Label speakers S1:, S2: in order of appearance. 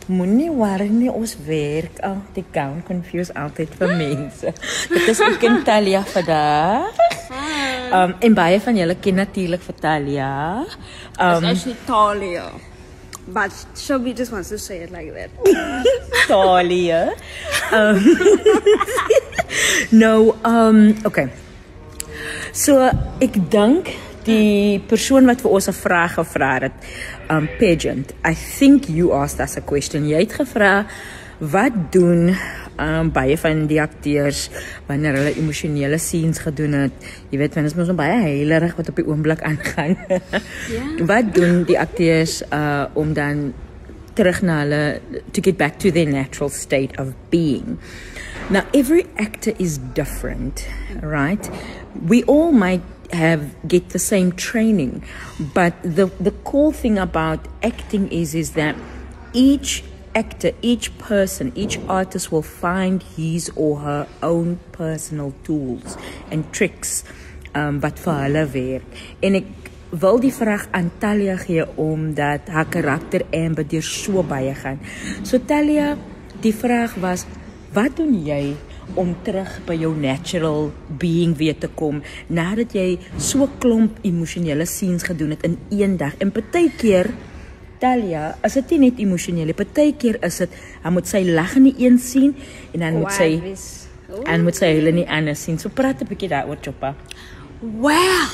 S1: Moenie worry nie, ons werk al. Die gown confuse altyd vir mense. Dit is ek en Talia vandag. En baie van julle ken natuurlik vir Talia.
S2: It's actually Talia. But Shelby just wants to say it like that.
S1: Talia. Okay. So, ek dink die persoon wat vir ons 'n vraag gevra het, Pageant, I think you asked us a question. Jy het gevra, wat doen baie van die akteurs wanneer hulle emosionele scenes gedoen het? Jy weet, want dit is mos baie heilerig wat op die oomblik aangaan. Wat doen die akteurs om dan terug na hulle, to get back to their natural state of being? Now, every actor is different, right? We all might get the same training, but the cool thing about acting is that each actor, each person, each artist will find his or her own personal tools and tricks wat vir hulle werk. En ek wil die vraag aan Talia gee omdat haar karakter Amber deur so baie gaan. So Talia, die vraag was, wat doen jy om terug by jou natural being weer te kom, nadat jy so klomp emosionele scenes gedoen het in een dag? En partykeer, Talia, is dit nie net emosioneel, partykeer is dit, hy moet sy lag in die een scene, en dan moet sy hulle in die ander scene. So praat 'n bietjie daaroor, Choppa.
S2: Well,